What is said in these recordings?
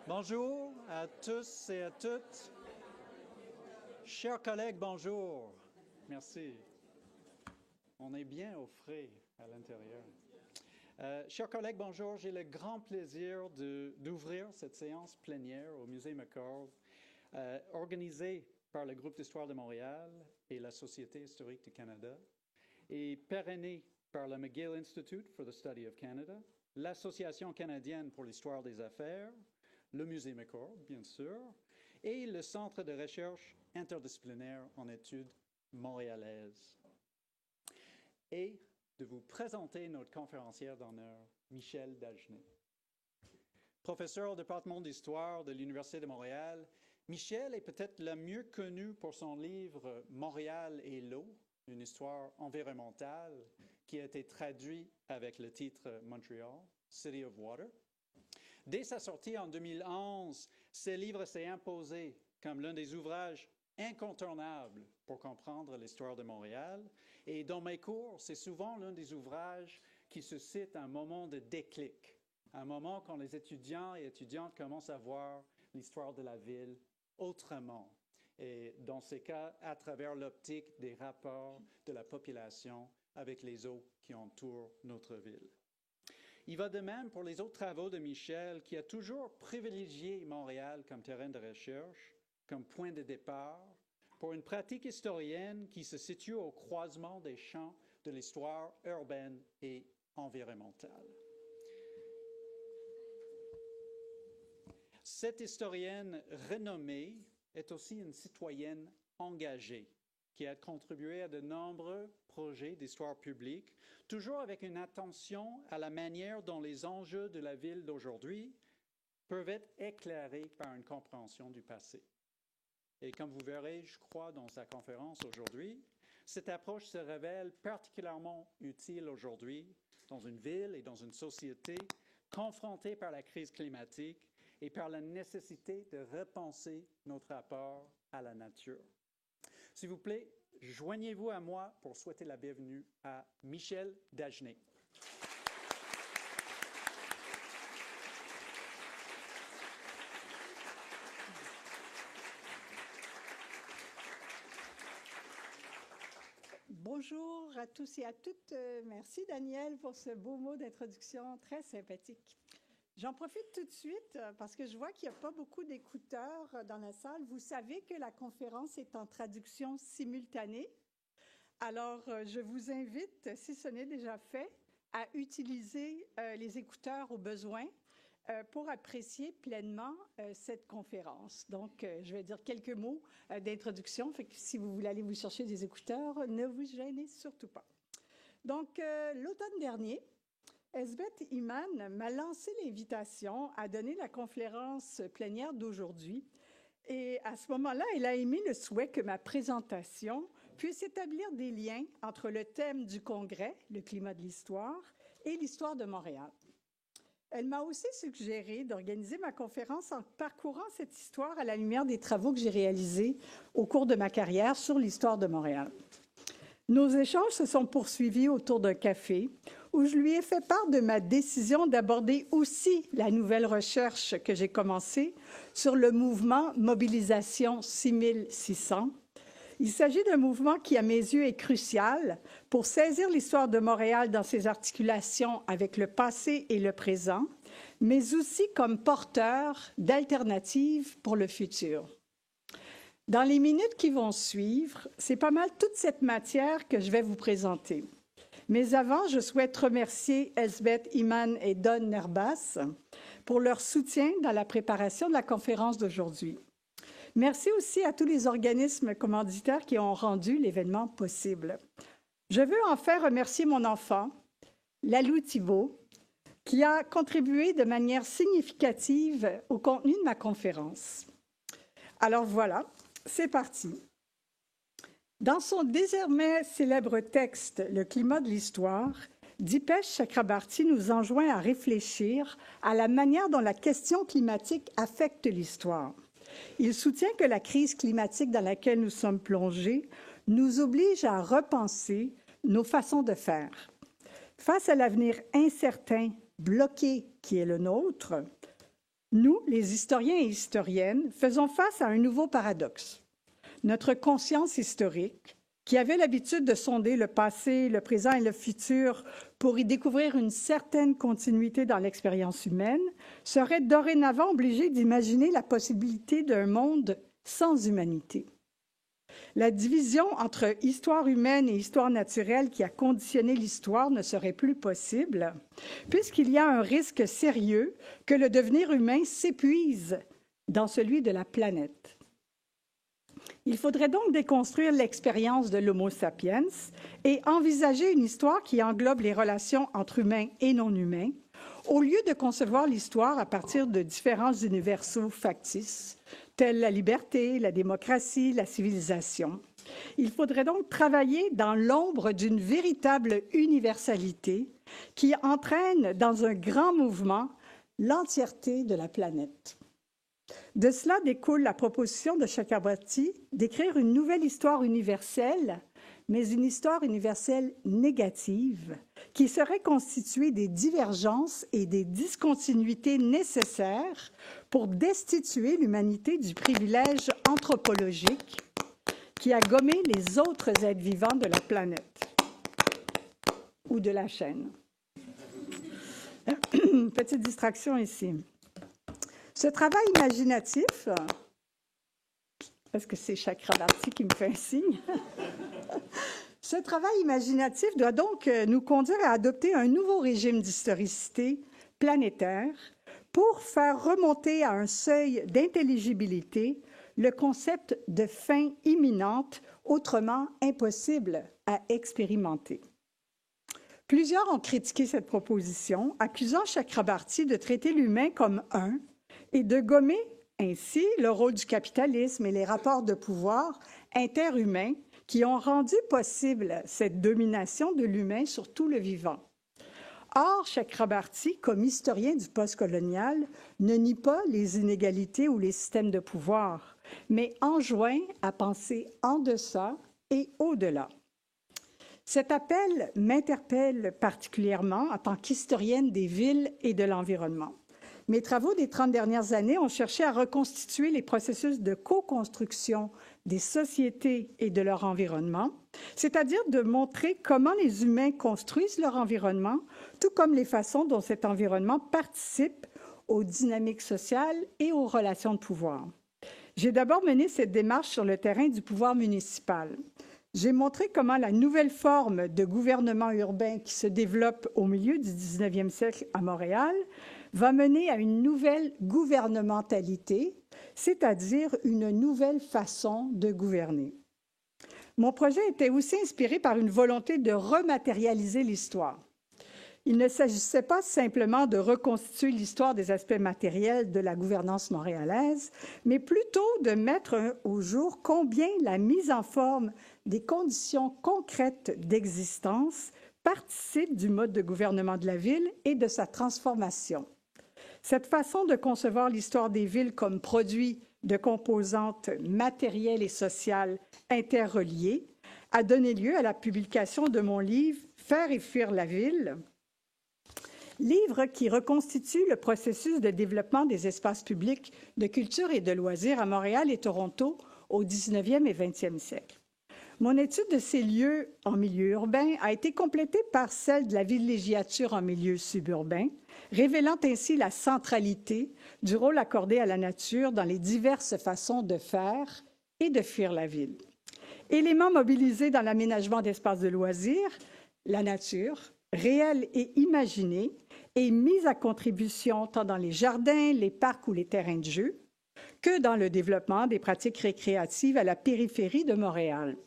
Bonjour à tous et à toutes. Chers collègues, bonjour. Merci. On est bien au frais à l'intérieur. Chers collègues, bonjour. J'ai le grand plaisir d'ouvrir cette séance plénière au Musée McCord, organisée par le Groupe d'histoire de Montréal et la Société historique du Canada, et parrainée par le McGill Institute for the Study of Canada, l'Association canadienne pour l'histoire des affaires, le Musée McCord, bien sûr, et le Centre de recherche interdisciplinaire en études montréalaises. Et de vous présenter notre conférencière d'honneur, Michel Dagenet. Professeur au département d'histoire de l'Université de Montréal, Michel est peut-être le mieux connu pour son livre « Montréal et l'eau », une histoire environnementale qui a été traduit avec le titre « Montreal, City of Water ». Dès sa sortie en 2011, ce livre s'est imposé comme l'un des ouvrages incontournables pour comprendre l'histoire de Montréal. Et dans mes cours, c'est souvent l'un des ouvrages qui suscite un moment de déclic, un moment quand les étudiants et étudiantes commencent à voir l'histoire de la ville autrement. Et dans ces cas, à travers l'optique des rapports de la population avec les eaux qui entourent notre ville. Il va de même pour les autres travaux de Michel, qui a toujours privilégié Montréal comme terrain de recherche, comme point de départ, pour une pratique historienne qui se situe au croisement des champs de l'histoire urbaine et environnementale. Cette historienne renommée est aussi une citoyenne engagée, qui a contribué à de nombreux projets d'histoire publique, toujours avec une attention à la manière dont les enjeux de la ville d'aujourd'hui peuvent être éclairés par une compréhension du passé. Et comme vous verrez, je crois, dans sa conférence aujourd'hui, cette approche se révèle particulièrement utile aujourd'hui dans une ville et dans une société confrontée par la crise climatique et par la nécessité de repenser notre rapport à la nature. S'il vous plaît, joignez-vous à moi pour souhaiter la bienvenue à Michel Dagenet. Bonjour à tous et à toutes. Merci Daniel pour ce beau mot d'introduction très sympathique. J'en profite tout de suite parce que je vois qu'il n'y a pas beaucoup d'écouteurs dans la salle. Vous savez que la conférence est en traduction simultanée. Alors, je vous invite, si ce n'est déjà fait, à utiliser les écouteurs au besoin pour apprécier pleinement cette conférence. Donc, je vais dire quelques mots d'introduction. Fait que si vous voulez aller vous chercher des écouteurs, ne vous gênez surtout pas. Donc, l'automne dernier, Elsbeth Iman m'a lancé l'invitation à donner la conférence plénière d'aujourd'hui. Et à ce moment-là, elle a émis le souhait que ma présentation puisse établir des liens entre le thème du congrès, le climat de l'histoire, et l'histoire de Montréal. Elle m'a aussi suggéré d'organiser ma conférence en parcourant cette histoire à la lumière des travaux que j'ai réalisés au cours de ma carrière sur l'histoire de Montréal. Nos échanges se sont poursuivis autour d'un café où je lui ai fait part de ma décision d'aborder aussi la nouvelle recherche que j'ai commencée sur le mouvement Mobilisation 6600. Il s'agit d'un mouvement qui, à mes yeux, est crucial pour saisir l'histoire de Montréal dans ses articulations avec le passé et le présent, mais aussi comme porteur d'alternatives pour le futur. Dans les minutes qui vont suivre, c'est pas mal toute cette matière que je vais vous présenter. Mais avant, je souhaite remercier Elsbeth Iman et Don Nerbas pour leur soutien dans la préparation de la conférence d'aujourd'hui. Merci aussi à tous les organismes commanditaires qui ont rendu l'événement possible. Je veux enfin remercier mon enfant, Lalou Thibault, qui a contribué de manière significative au contenu de ma conférence. Alors voilà, c'est parti. Dans son désormais célèbre texte « Le climat de l'histoire », Dipesh Chakrabarty nous enjoint à réfléchir à la manière dont la question climatique affecte l'histoire. Il soutient que la crise climatique dans laquelle nous sommes plongés nous oblige à repenser nos façons de faire. Face à l'avenir incertain, bloqué qui est le nôtre, Nous, les historiens et historiennes, faisons face à un nouveau paradoxe. Notre conscience historique, qui avait l'habitude de sonder le passé, le présent et le futur pour y découvrir une certaine continuité dans l'expérience humaine, serait dorénavant obligée d'imaginer la possibilité d'un monde sans humanité. La division entre histoire humaine et histoire naturelle qui a conditionné l'histoire ne serait plus possible, puisqu'il y a un risque sérieux que le devenir humain s'épuise dans celui de la planète. Il faudrait donc déconstruire l'expérience de l'Homo sapiens et envisager une histoire qui englobe les relations entre humains et non-humains, au lieu de concevoir l'histoire à partir de différents universaux factices, tels la liberté, la démocratie, la civilisation. Il faudrait donc travailler dans l'ombre d'une véritable universalité qui entraîne dans un grand mouvement l'entièreté de la planète. De cela découle la proposition de Chakrabarty d'écrire une nouvelle histoire universelle, mais une histoire universelle négative, qui serait constituée des divergences et des discontinuités nécessaires pour destituer l'humanité du privilège anthropologique qui a gommé les autres êtres vivants de la planète ou de la chaîne. Petite distraction ici. Ce travail imaginatif, parce que c'est Chakrabarty qui me fait un signe, ce travail imaginatif doit donc nous conduire à adopter un nouveau régime d'historicité planétaire pour faire remonter à un seuil d'intelligibilité le concept de fin imminente, autrement impossible à expérimenter. Plusieurs ont critiqué cette proposition, accusant Chakrabarty de traiter l'humain comme un et de gommer ainsi le rôle du capitalisme et les rapports de pouvoir interhumains qui ont rendu possible cette domination de l'humain sur tout le vivant. Or, Chakrabarty, comme historien du postcolonial, ne nie pas les inégalités ou les systèmes de pouvoir, mais enjoint à penser en deçà et au-delà. Cet appel m'interpelle particulièrement en tant qu'historienne des villes et de l'environnement. Mes travaux des 30 dernières années ont cherché à reconstituer les processus de co-construction des sociétés et de leur environnement, c'est-à-dire de montrer comment les humains construisent leur environnement, tout comme les façons dont cet environnement participe aux dynamiques sociales et aux relations de pouvoir. J'ai d'abord mené cette démarche sur le terrain du pouvoir municipal. J'ai montré comment la nouvelle forme de gouvernement urbain qui se développe au milieu du 19e siècle à Montréal va mener à une nouvelle gouvernementalité, c'est-à-dire une nouvelle façon de gouverner. Mon projet était aussi inspiré par une volonté de rematérialiser l'histoire. Il ne s'agissait pas simplement de reconstituer l'histoire des aspects matériels de la gouvernance montréalaise, mais plutôt de mettre au jour combien la mise en forme des conditions concrètes d'existence participe du mode de gouvernement de la ville et de sa transformation. Cette façon de concevoir l'histoire des villes comme produit de composantes matérielles et sociales interreliées a donné lieu à la publication de mon livre « Faire et fuir la ville », livre qui reconstitue le processus de développement des espaces publics de culture et de loisirs à Montréal et Toronto au 19e et 20e siècle. Mon étude de ces lieux en milieu urbain a été complétée par celle de la villégiature en milieu suburbain, révélant ainsi la centralité du rôle accordé à la nature dans les diverses façons de faire et de fuir la ville. Éléments mobilisés dans l'aménagement d'espaces de loisirs, la nature, réelle et imaginée, est mise à contribution tant dans les jardins, les parcs ou les terrains de jeu, que dans le développement des pratiques récréatives à la périphérie de Montréal.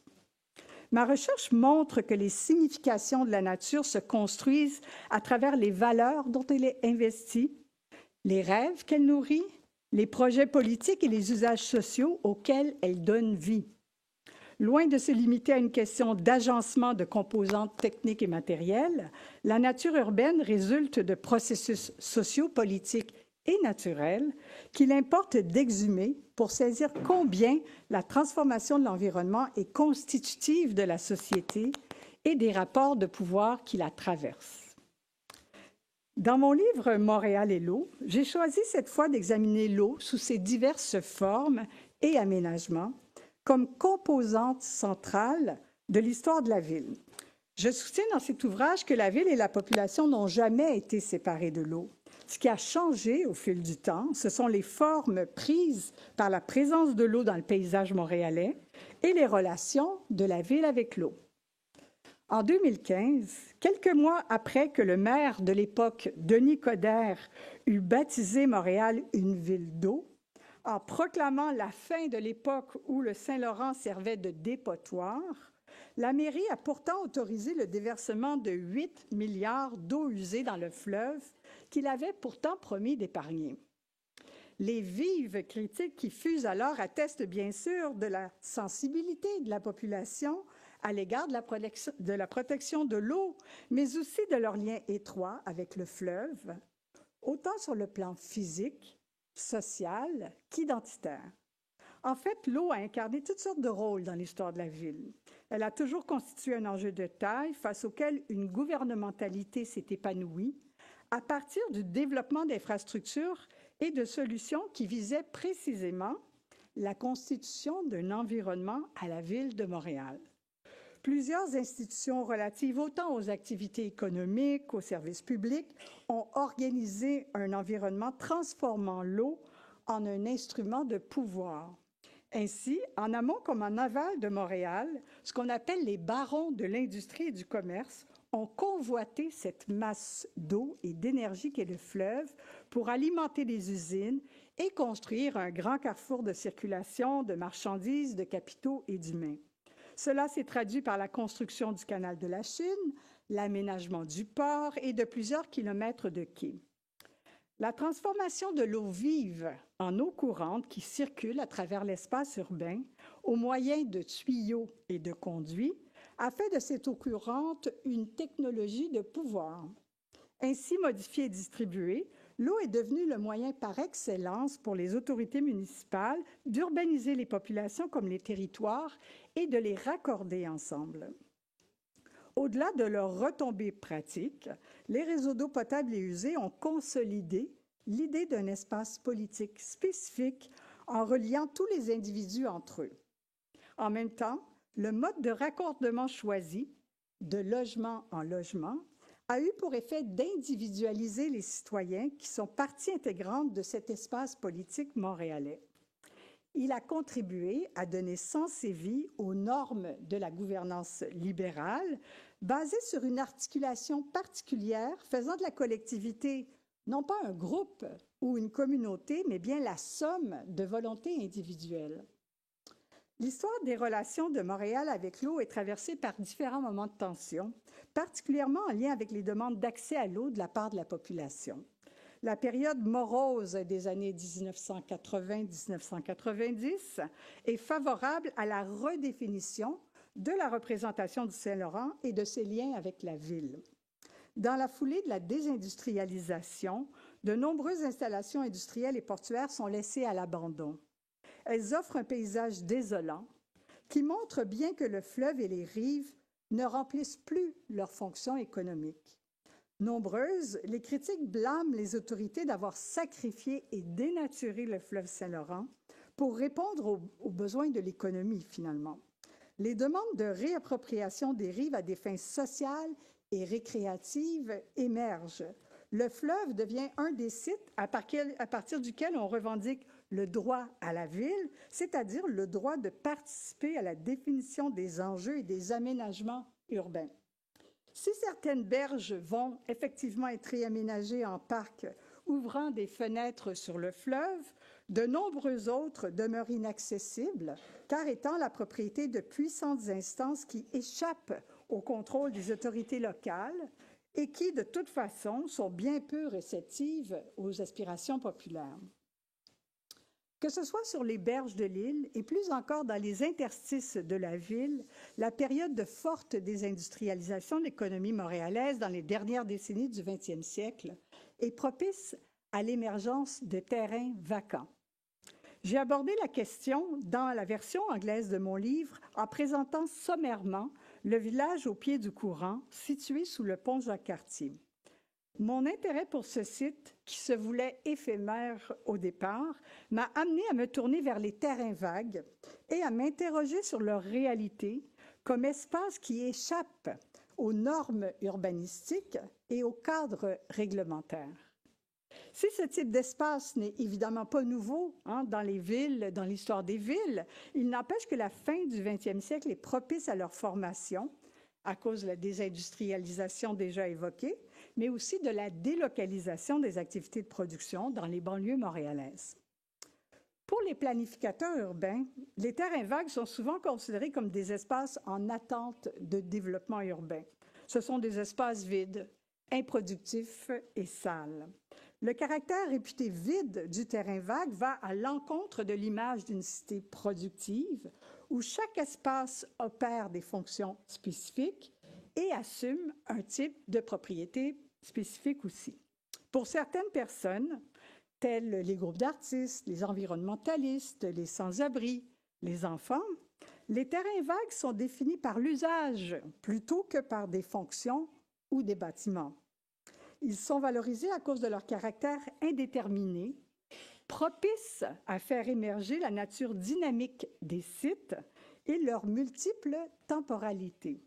Ma recherche montre que les significations de la nature se construisent à travers les valeurs dont elle est investie, les rêves qu'elle nourrit, les projets politiques et les usages sociaux auxquels elle donne vie. Loin de se limiter à une question d'agencement de composantes techniques et matérielles, la nature urbaine résulte de processus sociaux, politiques et naturels qu'il importe d'exhumer pour saisir combien la transformation de l'environnement est constitutive de la société et des rapports de pouvoir qui la traversent. Dans mon livre « Montréal et l'eau », j'ai choisi cette fois d'examiner l'eau sous ses diverses formes et aménagements comme composante centrale de l'histoire de la ville. Je soutiens dans cet ouvrage que la ville et la population n'ont jamais été séparées de l'eau. Ce qui a changé au fil du temps, ce sont les formes prises par la présence de l'eau dans le paysage montréalais et les relations de la ville avec l'eau. En 2015, quelques mois après que le maire de l'époque, Denis Coderre, eut baptisé Montréal une ville d'eau, en proclamant la fin de l'époque où le Saint-Laurent servait de dépotoir, la mairie a pourtant autorisé le déversement de 8 milliards d'eau usée dans le fleuve qu'il avait pourtant promis d'épargner. Les vives critiques qui fusent alors attestent bien sûr de la sensibilité de la population à l'égard de la protection de l'eau, mais aussi de leur lien étroit avec le fleuve, autant sur le plan physique, social qu'identitaire. En fait, l'eau a incarné toutes sortes de rôles dans l'histoire de la ville. Elle a toujours constitué un enjeu de taille face auquel une gouvernementalité s'est épanouie à partir du développement d'infrastructures et de solutions qui visaient précisément la constitution d'un environnement à la ville de Montréal. Plusieurs institutions relatives autant aux activités économiques qu'aux services publics ont organisé un environnement transformant l'eau en un instrument de pouvoir. Ainsi, en amont comme en aval de Montréal, ce qu'on appelle les barons de l'industrie et du commerce ont convoité cette masse d'eau et d'énergie qu'est le fleuve pour alimenter les usines et construire un grand carrefour de circulation de marchandises, de capitaux et d'humains. Cela s'est traduit par la construction du canal de la Chine, l'aménagement du port et de plusieurs kilomètres de quais. La transformation de l'eau vive en eau courante qui circule à travers l'espace urbain au moyen de tuyaux et de conduits a fait de cette eau courante une technologie de pouvoir. Ainsi modifiée et distribuée, l'eau est devenue le moyen par excellence pour les autorités municipales d'urbaniser les populations comme les territoires et de les raccorder ensemble. Au-delà de leurs retombées pratiques, les réseaux d'eau potable et usée ont consolidé l'idée d'un espace politique spécifique en reliant tous les individus entre eux. En même temps, le mode de raccordement choisi, de logement en logement, a eu pour effet d'individualiser les citoyens qui sont partie intégrante de cet espace politique montréalais. Il a contribué à donner sens et vie aux normes de la gouvernance libérale, basée sur une articulation particulière faisant de la collectivité non pas un groupe ou une communauté, mais bien la somme de volontés individuelles. L'histoire des relations de Montréal avec l'eau est traversée par différents moments de tension, particulièrement en lien avec les demandes d'accès à l'eau de la part de la population. La période morose des années 1980-1990 est favorable à la redéfinition de la représentation du Saint-Laurent et de ses liens avec la ville. Dans la foulée de la désindustrialisation, de nombreuses installations industrielles et portuaires sont laissées à l'abandon. Elles offrent un paysage désolant qui montre bien que le fleuve et les rives ne remplissent plus leurs fonctions économiques. Nombreuses, les critiques blâment les autorités d'avoir sacrifié et dénaturé le fleuve Saint-Laurent pour répondre aux besoins de l'économie, finalement. Les demandes de réappropriation des rives à des fins sociales et récréatives émergent. Le fleuve devient un des sites à partir duquel on revendique le droit à la ville, c'est-à-dire le droit de participer à la définition des enjeux et des aménagements urbains. Si certaines berges vont effectivement être réaménagées en parcs ouvrant des fenêtres sur le fleuve, de nombreux autres demeurent inaccessibles, car étant la propriété de puissantes instances qui échappent au contrôle des autorités locales et qui, de toute façon, sont bien peu réceptives aux aspirations populaires. Que ce soit sur les berges de l'île et plus encore dans les interstices de la ville, la période de forte désindustrialisation de l'économie montréalaise dans les dernières décennies du 20e siècle est propice à l'émergence de terrains vacants. J'ai abordé la question dans la version anglaise de mon livre en présentant sommairement le village au pied du courant situé sous le pont Jacques-Cartier. Mon intérêt pour ce site, qui se voulait éphémère au départ, m'a amené à me tourner vers les terrains vagues et à m'interroger sur leur réalité comme espace qui échappe aux normes urbanistiques et aux cadres réglementaires. Si ce type d'espace n'est évidemment pas nouveau dans les villes, dans l'histoire des villes, il n'empêche que la fin du 20e siècle est propice à leur formation à cause de la désindustrialisation déjà évoquée, mais aussi de la délocalisation des activités de production dans les banlieues montréalaises. Pour les planificateurs urbains, les terrains vagues sont souvent considérés comme des espaces en attente de développement urbain. Ce sont des espaces vides, improductifs et sales. Le caractère réputé vide du terrain vague va à l'encontre de l'image d'une cité productive où chaque espace opère des fonctions spécifiques et assume un type de propriété spécifique aussi. Pour certaines personnes, tels les groupes d'artistes, les environnementalistes, les sans-abri, les enfants, les terrains vagues sont définis par l'usage plutôt que par des fonctions ou des bâtiments. Ils sont valorisés à cause de leur caractère indéterminé, propices à faire émerger la nature dynamique des sites et leur multiple temporalité.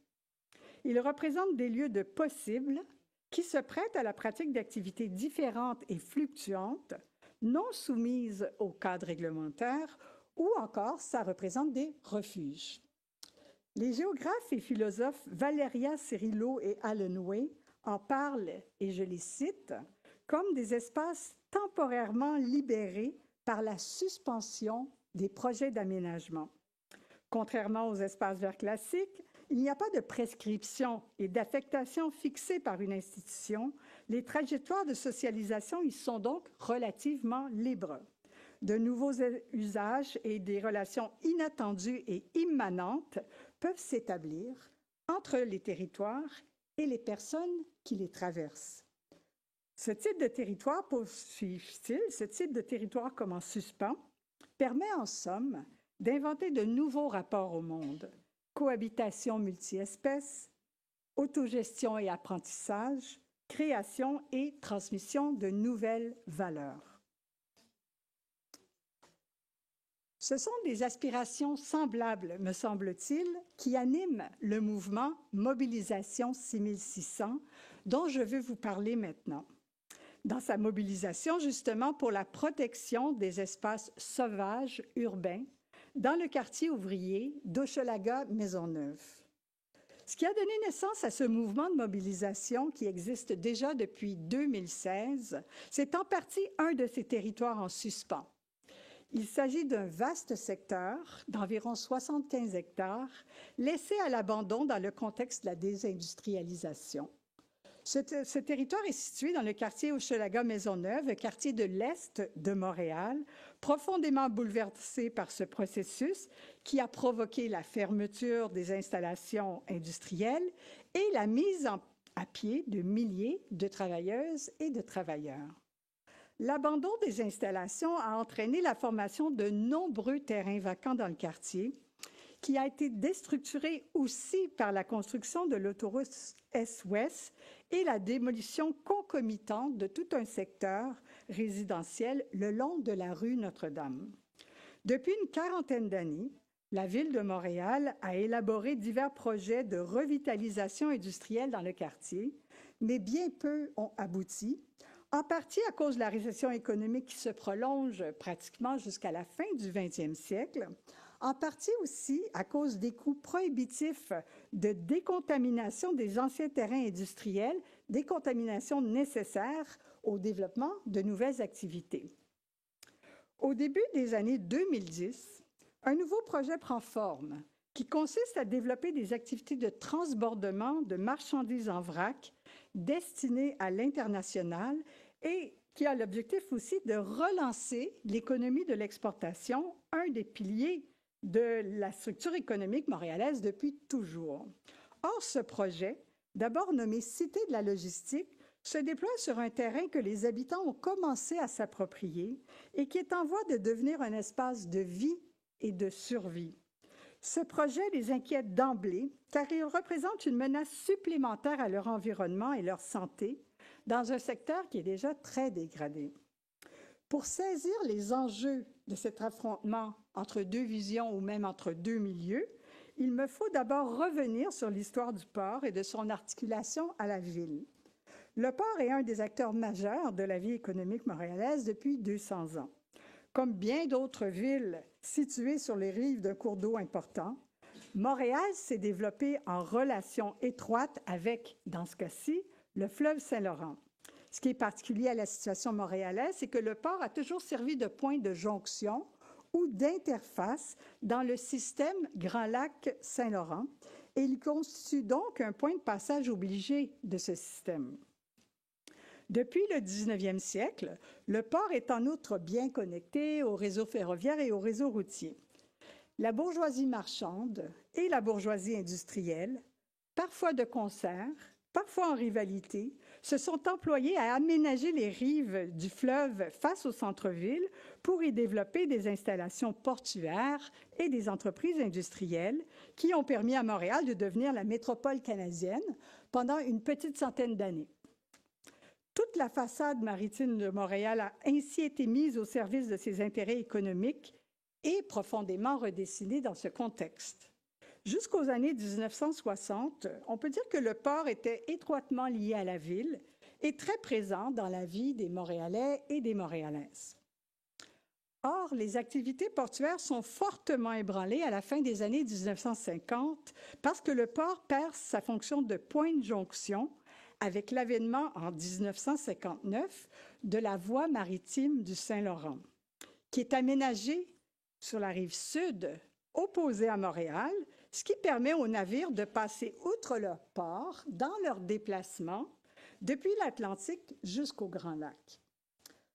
Ils représentent des lieux de possibles qui se prêtent à la pratique d'activités différentes et fluctuantes, non soumises au cadre réglementaire, ou encore ça représente des refuges. Les géographes et philosophes Valeria Cirillo et Alan Way en parlent, et je les cite, comme des espaces temporairement libérés par la suspension des projets d'aménagement. Contrairement aux espaces verts classiques, il n'y a pas de prescription et d'affectation fixée par une institution. Les trajectoires de socialisation y sont donc relativement libres. De nouveaux usages et des relations inattendues et immanentes peuvent s'établir entre les territoires et les personnes qui les traversent. Ce type de territoire, poursuit-il, ce type de territoire comme en suspens, permet en somme d'inventer de nouveaux rapports au monde, cohabitation multi-espèces, autogestion et apprentissage, création et transmission de nouvelles valeurs. Ce sont des aspirations semblables, me semble-t-il, qui animent le mouvement Mobilisation 6600, dont je veux vous parler maintenant. Dans sa mobilisation, justement, pour la protection des espaces sauvages urbains dans le quartier ouvrier d'Hochelaga-Maisonneuve. Ce qui a donné naissance à ce mouvement de mobilisation qui existe déjà depuis 2016, c'est en partie un de ces territoires en suspens. Il s'agit d'un vaste secteur d'environ 75 hectares, laissé à l'abandon dans le contexte de la désindustrialisation. Ce territoire est situé dans le quartier Hochelaga-Maisonneuve, quartier de l'Est de Montréal, profondément bouleversé par ce processus qui a provoqué la fermeture des installations industrielles et la mise à pied de milliers de travailleuses et de travailleurs. L'abandon des installations a entraîné la formation de nombreux terrains vacants dans le quartier, qui a été déstructuré aussi par la construction de l'autoroute Est-Ouest et la démolition concomitante de tout un secteur résidentiel le long de la rue Notre-Dame. Depuis une quarantaine d'années, la Ville de Montréal a élaboré divers projets de revitalisation industrielle dans le quartier, mais bien peu ont abouti, en partie à cause de la récession économique qui se prolonge pratiquement jusqu'à la fin du 20e siècle, en partie aussi à cause des coûts prohibitifs de décontamination des anciens terrains industriels, décontamination nécessaire au développement de nouvelles activités. Au début des années 2010, un nouveau projet prend forme qui consiste à développer des activités de transbordement de marchandises en vrac destinées à l'international et qui a l'objectif aussi de relancer l'économie de l'exportation, un des piliers de la structure économique montréalaise depuis toujours. Or, ce projet, d'abord nommé Cité de la logistique, se déploie sur un terrain que les habitants ont commencé à s'approprier et qui est en voie de devenir un espace de vie et de survie. Ce projet les inquiète d'emblée car il représente une menace supplémentaire à leur environnement et leur santé, dans un secteur qui est déjà très dégradé. Pour saisir les enjeux de cet affrontement entre deux visions ou même entre deux milieux, il me faut d'abord revenir sur l'histoire du port et de son articulation à la ville. Le port est un des acteurs majeurs de la vie économique montréalaise depuis 200 ans. Comme bien d'autres villes situées sur les rives d'un cours d'eau important, Montréal s'est développé en relation étroite avec, dans ce cas-ci, le fleuve Saint-Laurent. Ce qui est particulier à la situation montréalaise, c'est que le port a toujours servi de point de jonction ou d'interface dans le système Grand Lac-Saint-Laurent, et il constitue donc un point de passage obligé de ce système. Depuis le 19e siècle, le port est en outre bien connecté au réseau ferroviaire et au réseau routier. La bourgeoisie marchande et la bourgeoisie industrielle, parfois de concert, parfois en rivalité, se sont employés à aménager les rives du fleuve face au centre-ville pour y développer des installations portuaires et des entreprises industrielles qui ont permis à Montréal de devenir la métropole canadienne pendant une petite centaine d'années. Toute la façade maritime de Montréal a ainsi été mise au service de ses intérêts économiques et profondément redessinée dans ce contexte. Jusqu'aux années 1960, on peut dire que le port était étroitement lié à la ville et très présent dans la vie des Montréalais et des Montréalaises. Or, les activités portuaires sont fortement ébranlées à la fin des années 1950 parce que le port perd sa fonction de point de jonction avec l'avènement en 1959 de la voie maritime du Saint-Laurent, qui est aménagée sur la rive sud, opposée à Montréal, ce qui permet aux navires de passer outre leur port dans leur déplacement depuis l'Atlantique jusqu'au Grand Lac.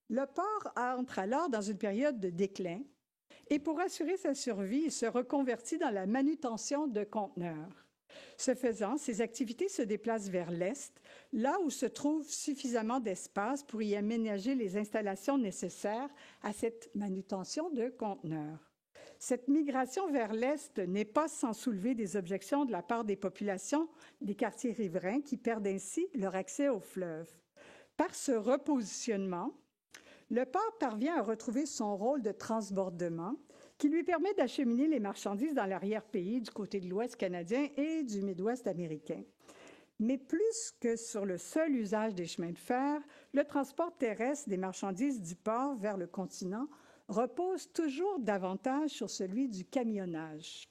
Le port entre alors dans une période de déclin et pour assurer sa survie, il se reconvertit dans la manutention de conteneurs. Ce faisant, ses activités se déplacent vers l'est, là où se trouve suffisamment d'espace pour y aménager les installations nécessaires à cette manutention de conteneurs. Cette migration vers l'est n'est pas sans soulever des objections de la part des populations des quartiers riverains qui perdent ainsi leur accès au fleuve. Par ce repositionnement, le port parvient à retrouver son rôle de transbordement qui lui permet d'acheminer les marchandises dans l'arrière-pays du côté de l'Ouest canadien et du Midwest américain. Mais plus que sur le seul usage des chemins de fer, le transport terrestre des marchandises du port vers le continent repose toujours davantage sur celui du camionnage.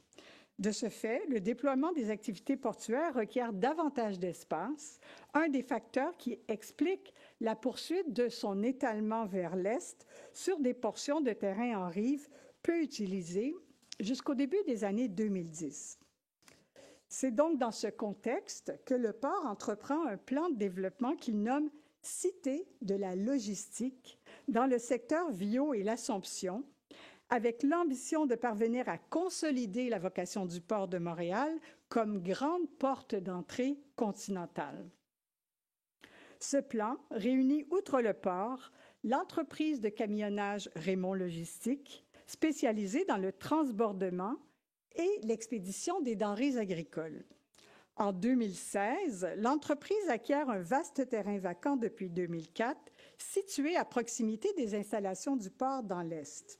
De ce fait, le déploiement des activités portuaires requiert davantage d'espace, un des facteurs qui explique la poursuite de son étalement vers l'est sur des portions de terrain en rive peu utilisées jusqu'au début des années 2010. C'est donc dans ce contexte que le port entreprend un plan de développement qu'il nomme « Cité de la logistique » dans le secteur Viau et l'Assomption, avec l'ambition de parvenir à consolider la vocation du port de Montréal comme grande porte d'entrée continentale. Ce plan réunit, outre le port, l'entreprise de camionnage Raymond Logistique, spécialisée dans le transbordement et l'expédition des denrées agricoles. En 2016, l'entreprise acquiert un vaste terrain vacant depuis 2004, situé à proximité des installations du port dans l'Est.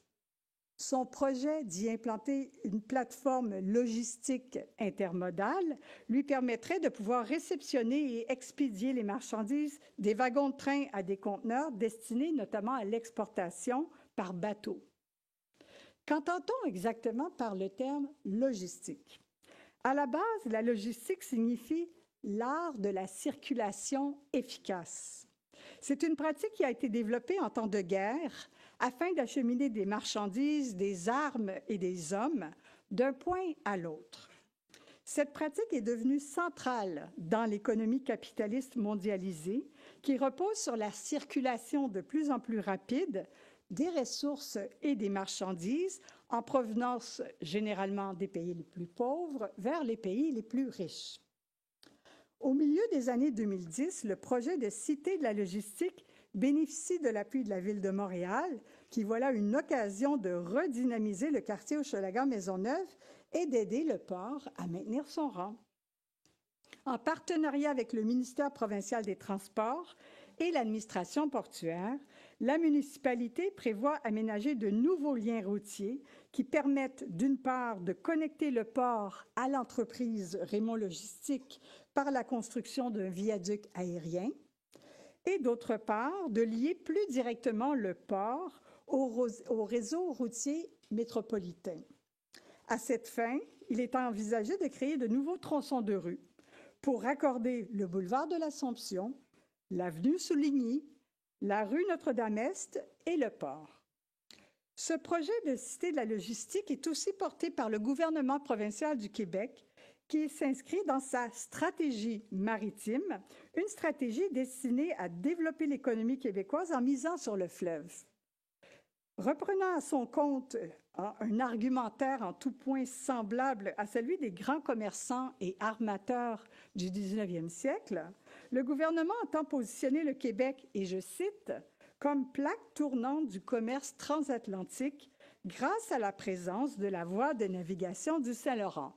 Son projet d'y implanter une plateforme logistique intermodale lui permettrait de pouvoir réceptionner et expédier les marchandises des wagons de train à des conteneurs destinés notamment à l'exportation par bateau. Qu'entend-on exactement par le terme logistique? À la base, la logistique signifie l'art de la circulation efficace. C'est une pratique qui a été développée en temps de guerre afin d'acheminer des marchandises, des armes et des hommes d'un point à l'autre. Cette pratique est devenue centrale dans l'économie capitaliste mondialisée qui repose sur la circulation de plus en plus rapide des ressources et des marchandises en provenance généralement des pays les plus pauvres vers les pays les plus riches. Au milieu des années 2010, le projet de Cité de la logistique bénéficie de l'appui de la Ville de Montréal, qui voit là une occasion de redynamiser le quartier Hochelaga-Maisonneuve et d'aider le port à maintenir son rang. En partenariat avec le ministère provincial des Transports et l'administration portuaire, la municipalité prévoit aménager de nouveaux liens routiers qui permettent d'une part de connecter le port à l'entreprise Raymond Logistique par la construction d'un viaduc aérien et d'autre part de lier plus directement le port au réseau routier métropolitain. À cette fin, il est envisagé de créer de nouveaux tronçons de rue pour raccorder le boulevard de l'Assomption, l'avenue Souligny, la rue Notre-Dame-Est et le port. Ce projet de Cité de la logistique est aussi porté par le gouvernement provincial du Québec qui s'inscrit dans sa stratégie maritime, une stratégie destinée à développer l'économie québécoise en misant sur le fleuve. Reprenant à son compte un argumentaire en tout point semblable à celui des grands commerçants et armateurs du 19e siècle, le gouvernement entend positionner le Québec, et je cite, comme plaque tournante du commerce transatlantique grâce à la présence de la voie de navigation du Saint-Laurent.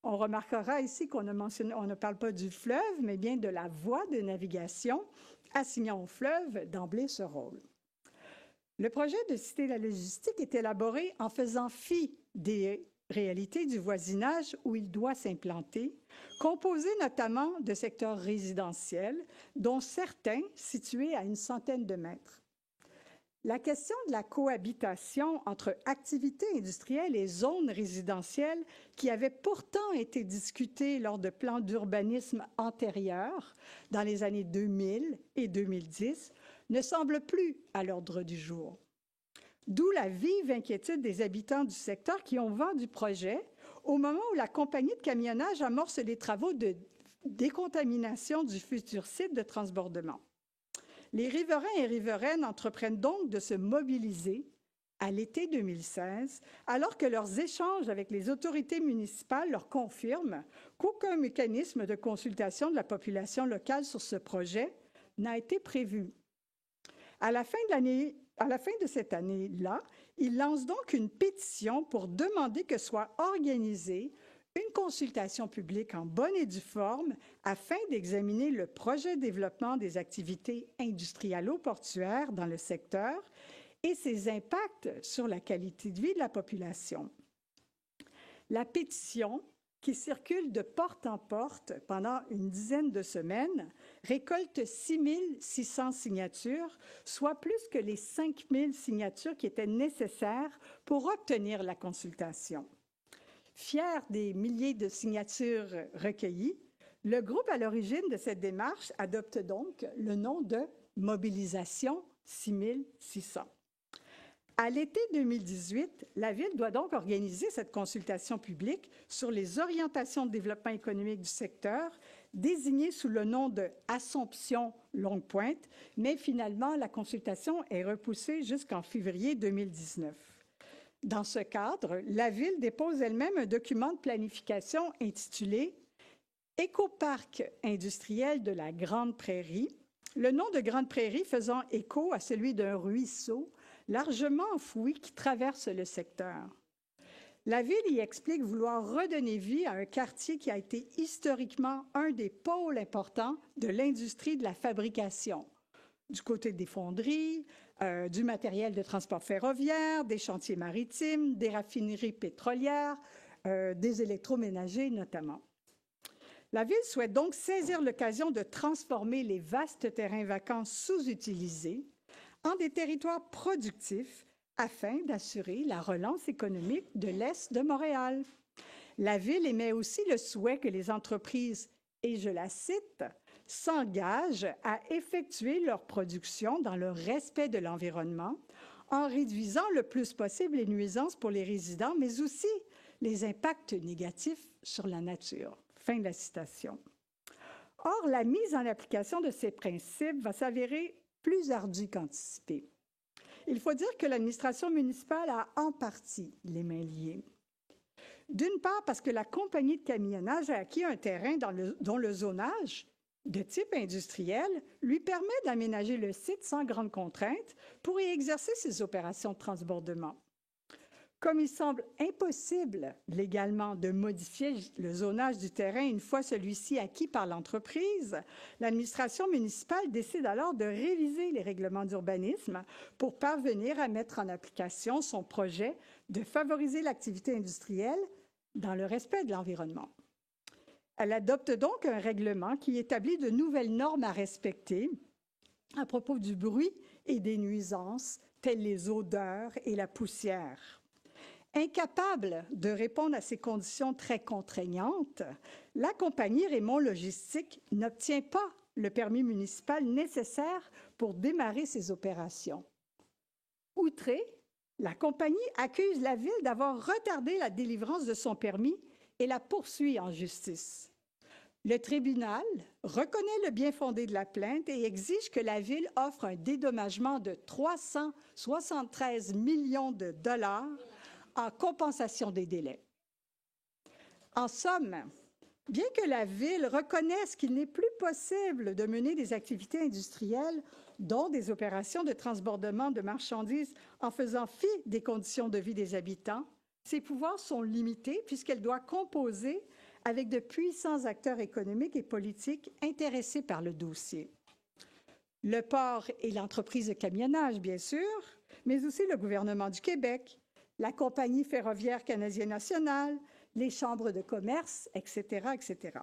On remarquera ici qu'on ne parle pas du fleuve, mais bien de la voie de navigation, assignant au fleuve d'emblée ce rôle. Le projet de Cité de la logistique est élaboré en faisant fi des réalités du voisinage où il doit s'implanter, composé notamment de secteurs résidentiels, dont certains situés à une centaine de mètres. La question de la cohabitation entre activités industrielles et zones résidentielles, qui avait pourtant été discutée lors de plans d'urbanisme antérieurs, dans les années 2000 et 2010, ne semble plus à l'ordre du jour. D'où la vive inquiétude des habitants du secteur qui ont vent du projet au moment où la compagnie de camionnage amorce les travaux de décontamination du futur site de transbordement. Les riverains et riveraines entreprennent donc de se mobiliser à l'été 2016, alors que leurs échanges avec les autorités municipales leur confirment qu'aucun mécanisme de consultation de la population locale sur ce projet n'a été prévu. À la fin de cette année-là, il lance donc une pétition pour demander que soit organisée une consultation publique en bonne et due forme afin d'examiner le projet de développement des activités industrialo-portuaires dans le secteur et ses impacts sur la qualité de vie de la population. La pétition, qui circule de porte en porte pendant une dizaine de semaines, récolte 6 600 signatures, soit plus que les 5 000 signatures qui étaient nécessaires pour obtenir la consultation. Fier des milliers de signatures recueillies, le groupe à l'origine de cette démarche adopte donc le nom de Mobilisation 6600. À l'été 2018, la Ville doit donc organiser cette consultation publique sur les orientations de développement économique du secteur, désignée sous le nom de Assomption Longue-Pointe, mais finalement, la consultation est repoussée jusqu'en février 2019. Dans ce cadre, la Ville dépose elle-même un document de planification intitulé « Écoparc industriel de la Grande Prairie », le nom de Grande Prairie faisant écho à celui d'un ruisseau largement enfoui qui traverse le secteur. La Ville y explique vouloir redonner vie à un quartier qui a été historiquement un des pôles importants de l'industrie de la fabrication, du côté des fonderies, du matériel de transport ferroviaire, des chantiers maritimes, des raffineries pétrolières, des électroménagers notamment. La Ville souhaite donc saisir l'occasion de transformer les vastes terrains vacants sous-utilisés en des territoires productifs afin d'assurer la relance économique de l'Est de Montréal. La Ville émet aussi le souhait que les entreprises, et je la cite, s'engagent à effectuer leur production dans le respect de l'environnement en réduisant le plus possible les nuisances pour les résidents, mais aussi les impacts négatifs sur la nature. Fin de la citation. Or, la mise en application de ces principes va s'avérer plus ardue qu'anticipée. Il faut dire que l'administration municipale a en partie les mains liées. D'une part, parce que la compagnie de camionnage a acquis un terrain dont le zonage, de type industriel, lui permet d'aménager le site sans grande contrainte pour y exercer ses opérations de transbordement. Comme il semble impossible légalement de modifier le zonage du terrain une fois celui-ci acquis par l'entreprise, l'administration municipale décide alors de réviser les règlements d'urbanisme pour parvenir à mettre en application son projet de favoriser l'activité industrielle dans le respect de l'environnement. Elle adopte donc un règlement qui établit de nouvelles normes à respecter à propos du bruit et des nuisances, telles les odeurs et la poussière. Incapable de répondre à ces conditions très contraignantes, la compagnie Raymond Logistique n'obtient pas le permis municipal nécessaire pour démarrer ses opérations. Outrée, la compagnie accuse la ville d'avoir retardé la délivrance de son permis et la poursuit en justice. Le tribunal reconnaît le bien-fondé de la plainte et exige que la ville offre un dédommagement de 373 millions de dollars en compensation des délais. En somme, bien que la Ville reconnaisse qu'il n'est plus possible de mener des activités industrielles, dont des opérations de transbordement de marchandises en faisant fi des conditions de vie des habitants, ses pouvoirs sont limités puisqu'elle doit composer avec de puissants acteurs économiques et politiques intéressés par le dossier. Le port et l'entreprise de camionnage, bien sûr, mais aussi le gouvernement du Québec, la Compagnie ferroviaire canadienne nationale, les chambres de commerce, etc., etc.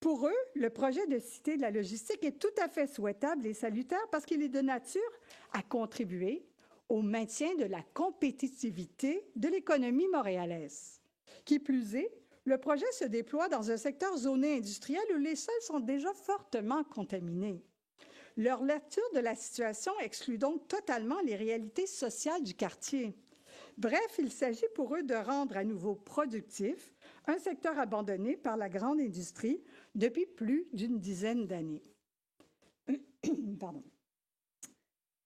Pour eux, le projet de Cité de la logistique est tout à fait souhaitable et salutaire parce qu'il est de nature à contribuer au maintien de la compétitivité de l'économie montréalaise. Qui plus est, le projet se déploie dans un secteur zoné industriel où les sols sont déjà fortement contaminés. Leur lecture de la situation exclut donc totalement les réalités sociales du quartier. Bref, il s'agit pour eux de rendre à nouveau productif un secteur abandonné par la grande industrie depuis plus d'une dizaine d'années.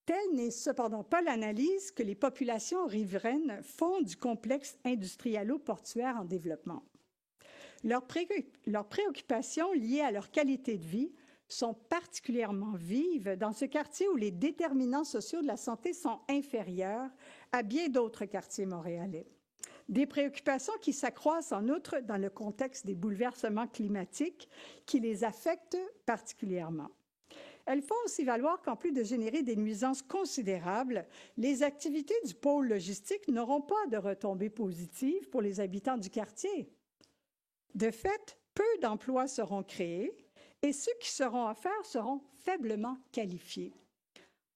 Telle n'est cependant pas l'analyse que les populations riveraines font du complexe industrialo-portuaire en développement. Leurs préoccupations liées à leur qualité de vie sont particulièrement vives dans ce quartier où les déterminants sociaux de la santé sont inférieurs à bien d'autres quartiers montréalais. Des préoccupations qui s'accroissent en outre dans le contexte des bouleversements climatiques qui les affectent particulièrement. Elles font aussi valoir qu'en plus de générer des nuisances considérables, les activités du pôle logistique n'auront pas de retombées positives pour les habitants du quartier. De fait, peu d'emplois seront créés et ceux qui seront offerts seront faiblement qualifiés.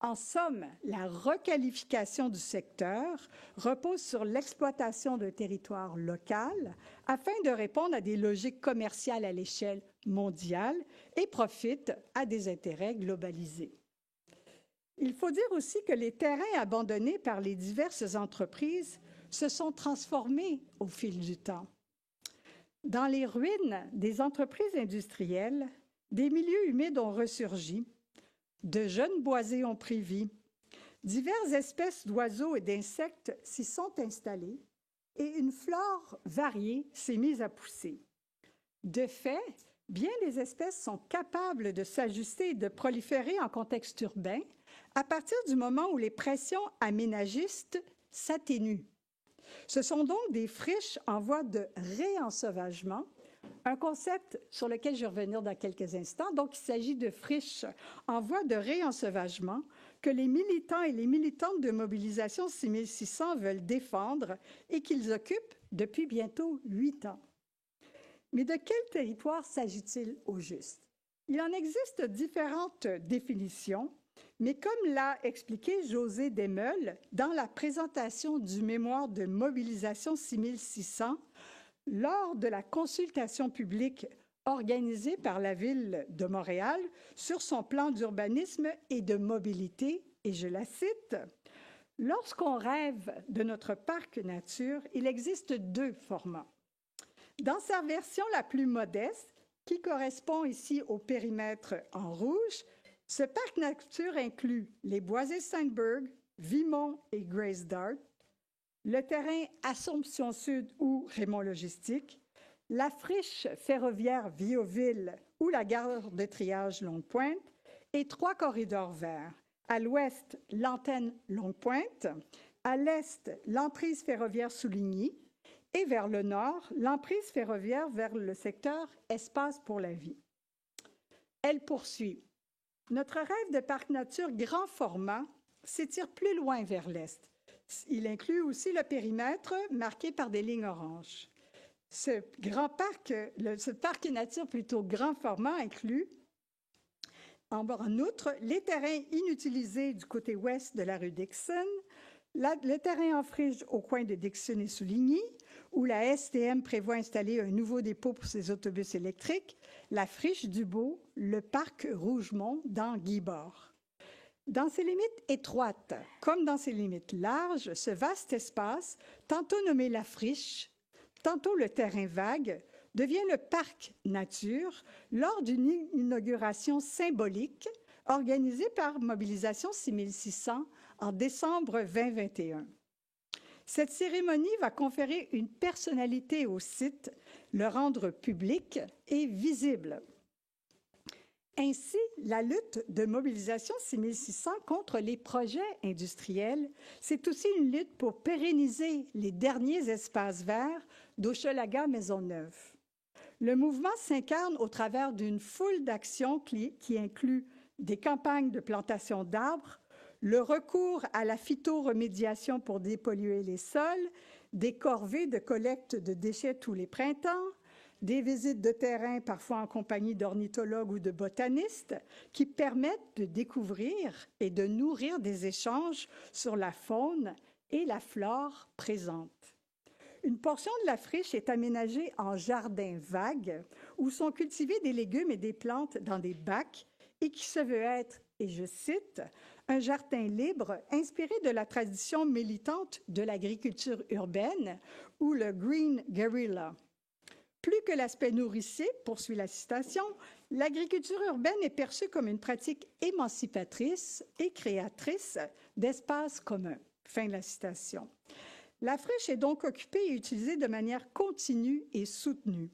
En somme, la requalification du secteur repose sur l'exploitation d'un territoire local afin de répondre à des logiques commerciales à l'échelle mondiale et profite à des intérêts globalisés. Il faut dire aussi que les terrains abandonnés par les diverses entreprises se sont transformés au fil du temps. Dans les ruines des entreprises industrielles, des milieux humides ont ressurgi, de jeunes boisés ont pris vie, diverses espèces d'oiseaux et d'insectes s'y sont installées et une flore variée s'est mise à pousser. De fait, bien des espèces sont capables de s'ajuster et de proliférer en contexte urbain à partir du moment où les pressions aménagistes s'atténuent. Ce sont donc des friches en voie de réensauvagement, un concept sur lequel je vais revenir dans quelques instants. Donc, il s'agit de friches en voie de réensauvagement que les militants et les militantes de Mobilisation 6600 veulent défendre et qu'ils occupent depuis bientôt 8 ans. Mais de quel territoire s'agit-il au juste? Il en existe différentes définitions, mais comme l'a expliqué José Desmeules dans la présentation du mémoire de Mobilisation 6600, lors de la consultation publique organisée par la Ville de Montréal sur son plan d'urbanisme et de mobilité, et je la cite, « Lorsqu'on rêve de notre parc nature, il existe 2 formats. Dans sa version la plus modeste, qui correspond ici au périmètre en rouge, ce parc nature inclut les Boisés Sainte-Berg, Vimont et Grace Dart, le terrain Assomption Sud ou Raymond Logistique, la friche ferroviaire Viauville ou la gare de triage Longue-Pointe et 3 corridors verts. À l'ouest, l'antenne Longue-Pointe, À l'est, l'emprise ferroviaire Souligny et vers le nord, l'emprise ferroviaire vers le secteur Espace pour la vie. Elle poursuit. Notre rêve de parc nature grand format s'étire plus loin vers l'est. Il inclut aussi le périmètre marqué par des lignes oranges. Ce parc nature plutôt grand format inclut, en outre, les terrains inutilisés du côté ouest de la rue Dixon, le terrain en friche au coin de Dixon et Souligny, où la STM prévoit installer un nouveau dépôt pour ses autobus électriques, la friche du Beau, le parc Rougemont dans Guibord. Dans ses limites étroites, comme dans ses limites larges, ce vaste espace, tantôt nommé la friche, tantôt le terrain vague, devient le parc nature lors d'une inauguration symbolique organisée par Mobilisation 6600 en décembre 2021. Cette cérémonie va conférer une personnalité au site, le rendre public et visible. Ainsi, la lutte de Mobilisation 6600 contre les projets industriels, c'est aussi une lutte pour pérenniser les derniers espaces verts d'Hochelaga-Maisonneuve. Le mouvement s'incarne au travers d'une foule d'actions qui inclut des campagnes de plantation d'arbres, le recours à la phytoremédiation pour dépolluer les sols, des corvées de collecte de déchets tous les printemps, des visites de terrain, parfois en compagnie d'ornithologues ou de botanistes, qui permettent de découvrir et de nourrir des échanges sur la faune et la flore présentes. Une portion de la friche est aménagée en jardin vague, où sont cultivés des légumes et des plantes dans des bacs et qui se veut être, et je cite, un jardin libre inspiré de la tradition militante de l'agriculture urbaine ou le Green Guerrilla. Plus que l'aspect nourricier, poursuit la citation, l'agriculture urbaine est perçue comme une pratique émancipatrice et créatrice d'espaces communs. Fin de la citation. La friche est donc occupée et utilisée de manière continue et soutenue.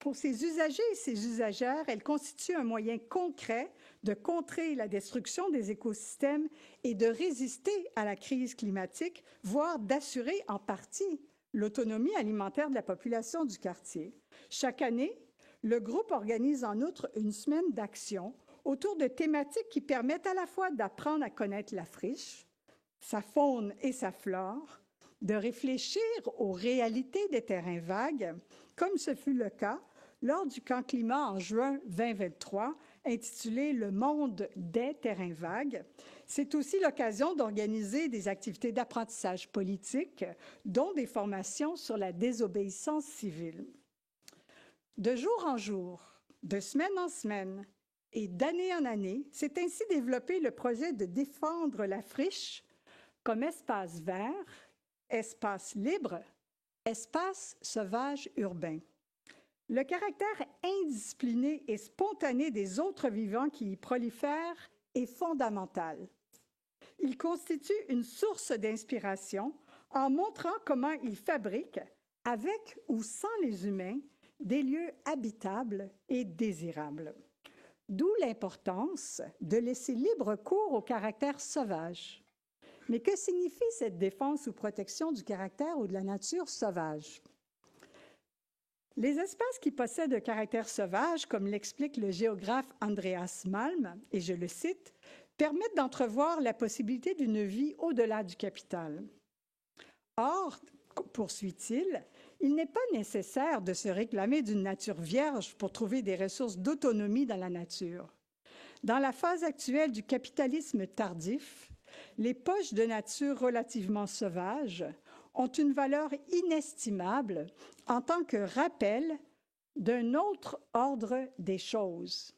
Pour ses usagers et ses usagères, elle constitue un moyen concret de contrer la destruction des écosystèmes et de résister à la crise climatique, voire d'assurer en partie l'autonomie alimentaire de la population du quartier. Chaque année, le groupe organise en outre une semaine d'action autour de thématiques qui permettent à la fois d'apprendre à connaître la friche, sa faune et sa flore, de réfléchir aux réalités des terrains vagues, comme ce fut le cas lors du camp climat en juin 2023, intitulé « Le monde des terrains vagues ». C'est aussi l'occasion d'organiser des activités d'apprentissage politique, dont des formations sur la désobéissance civile. De jour en jour, de semaine en semaine et d'année en année, s'est ainsi développé le projet de défendre la friche comme espace vert, espace libre, espace sauvage urbain. Le caractère indiscipliné et spontané des autres vivants qui y prolifèrent est fondamental. Il constitue une source d'inspiration en montrant comment ils fabriquent, avec ou sans les humains, des lieux habitables et désirables. D'où l'importance de laisser libre cours au caractère sauvage. Mais que signifie cette défense ou protection du caractère ou de la nature sauvage? Les espaces qui possèdent un caractère sauvage, comme l'explique le géographe Andreas Malm, et je le cite, permettent d'entrevoir la possibilité d'une vie au-delà du capital. Or, poursuit-il, il n'est pas nécessaire de se réclamer d'une nature vierge pour trouver des ressources d'autonomie dans la nature. Dans la phase actuelle du capitalisme tardif, les poches de nature relativement sauvages ont une valeur inestimable en tant que rappel d'un autre ordre des choses.